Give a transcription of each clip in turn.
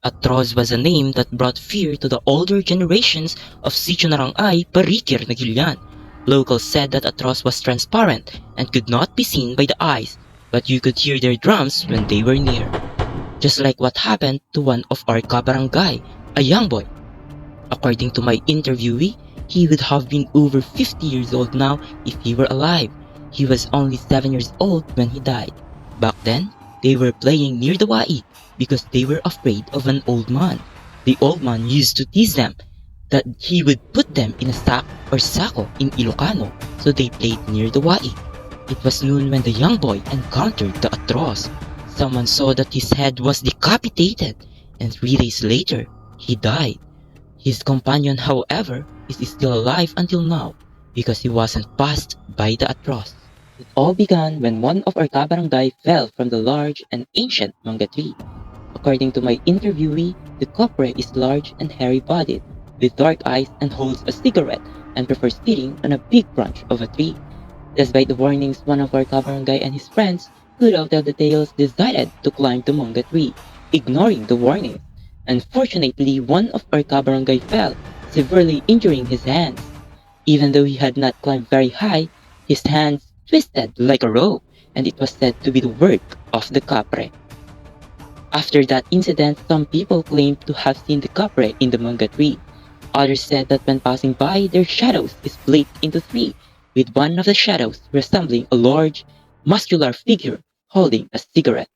Atros was a name that brought fear to the older generations of Sichonarangay Parikir Nagilian. Locals said that Atros was transparent and could not be seen by the eyes, but you could hear their drums when they were near. Just like what happened to one of our kabarangay, a young boy. According to my interviewee, he would have been over 50 years old now if he were alive. He was only 7 years old when he died. Back then, they were playing near the wai because they were afraid of an old man. The old man used to tease them that he would put them in a sack or sako in Ilocano, so they played near the wai. It was noon when the young boy encountered the Atros. Someone saw that his head was decapitated, and 3 days later, he died. His companion, however, is still alive until now because he wasn't passed by the Atros. It all began when one of our kabarangay fell from the large and ancient manga tree. According to my interviewee, the copre is large and hairy-bodied, with dark eyes and holds a cigarette and prefers sitting on a big branch of a tree. Despite the warnings, one of our kabarangay and his friends, who wrote out the tales, decided to climb the manga tree, ignoring the warnings. Unfortunately, one of our kabarangay fell, severely injuring his hands. Even though he had not climbed very high, his hands twisted like a rope, and it was said to be the work of the kapre. After that incident, some people claimed to have seen the kapre in the manga tree. Others said that when passing by, their shadows split into three, with one of the shadows resembling a large, muscular figure holding a cigarette.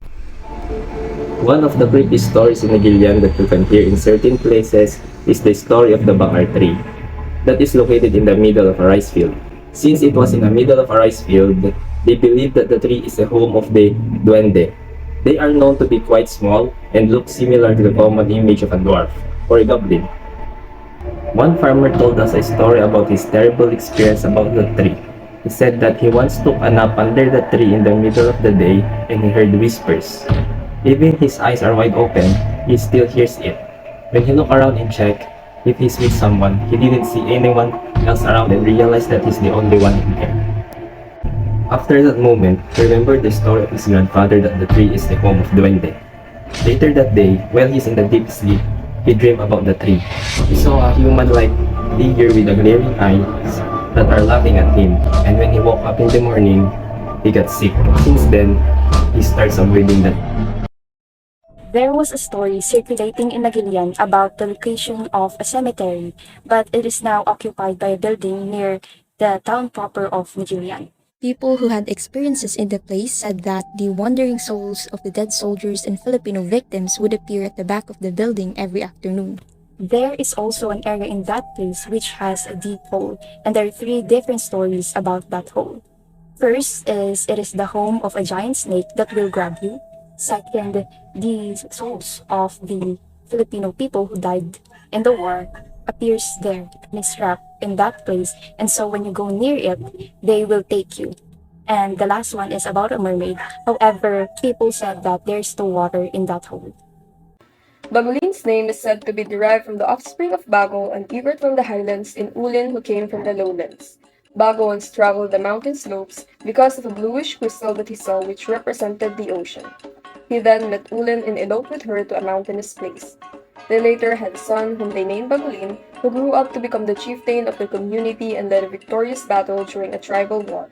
One of the creepy stories in Agilian that you can hear in certain places is the story of the bangar tree that is located in the middle of a rice field. Since it was in the middle of a rice field, they believe that the tree is the home of the duende. They are known to be quite small and look similar to the common image of a dwarf or a goblin. One farmer told us a story about his terrible experience about the tree. He said that he once took a nap under the tree in the middle of the day and he heard whispers. Even his eyes are wide open, he still hears it. When he looked around and checked if he's with someone, he didn't see anyone else around and realized that he's the only one in there. After that moment, he remembered the story of his grandfather that the tree is the home of Duende. Later that day, while he's in the deep sleep, he dreamed about the tree. He saw a human-like figure with a glaring eyes that are laughing at him, and when he woke up in the morning, he got sick. Since then, he starts avoiding that. There was a story circulating in Nagilian about the location of a cemetery, but it is now occupied by a building near the town proper of Nagilian. People who had experiences in the place said that the wandering souls of the dead soldiers and Filipino victims would appear at the back of the building every afternoon. There is also an area in that place which has a deep hole, and there are three different stories about that hole. First is it is the home of a giant snake that will grab you. Second, the souls of the Filipino people who died in the war appears there and is trapped in that place, and so when you go near it, they will take you. And the last one is about a mermaid. However, people said that there's no water in that hole. Bagulin's name is said to be derived from the offspring of Bago, an eagle from the highlands, and Ulin who came from the lowlands. Bago once traveled the mountain slopes because of a bluish crystal that he saw which represented the ocean. He then met Ulin and eloped with her to a mountainous place. They later had a son whom they named Bagulin, who grew up to become the chieftain of the community and led a victorious battle during a tribal war.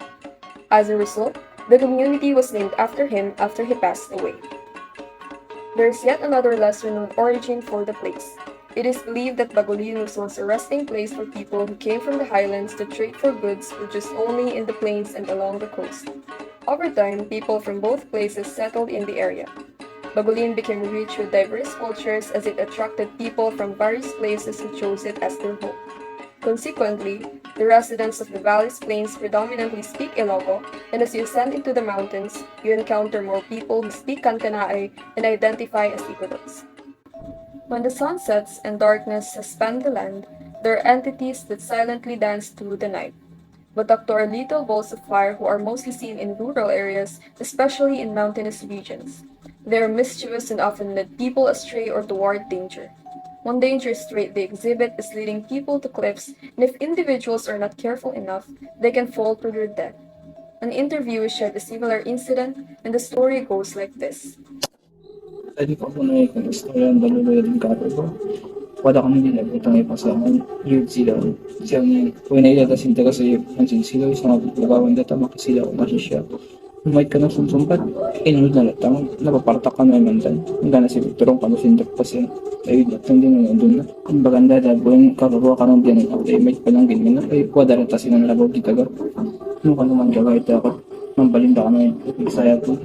As a result, the community was named after him after he passed away. There is yet another lesser-known origin for the place. It is believed that Bagolin was once a resting place for people who came from the highlands to trade for goods produced only in the plains and along the coast. Over time, people from both places settled in the area. Bagolin became rich with diverse cultures as it attracted people from various places who chose it as their home. Consequently, the residents of the valley's plains predominantly speak Ilocos, and as you ascend into the mountains, you encounter more people who speak Kankanaey and identify as Igorots. When the sun sets and darkness has spanned the land, there are entities that silently dance through the night. But are little balls of fire who are mostly seen in rural areas, especially in mountainous regions. They are mischievous and often lead people astray or toward danger. One dangerous trait they exhibit is leading people to cliffs, and if individuals are not careful enough, they can fall to their death. An interviewer shared a similar incident, and the story goes like this. Tadi ko po na ikon istorya ang daluluya din kato ko. Wala kami din nagutang ipasangan. Yun sila. Siya niya. Kung nailata sinta kasi pansin sila. Isang magpagawan data makasila ko masisya. Lumait ka ng sumsumpat. Inunod na latang. Napapartak ka na naman dan. Hanggang na si Victorong kanusindak pa siya. Ayun latang din na nandun na. Kung baganda dahil buwan karuruwa ka ng diyan. Ay may palang ganyan na. Ay kuwadara ta silang labaw di taga. Ano ka naman gagawin ako. Mampalinda ka na yun. Isaya po.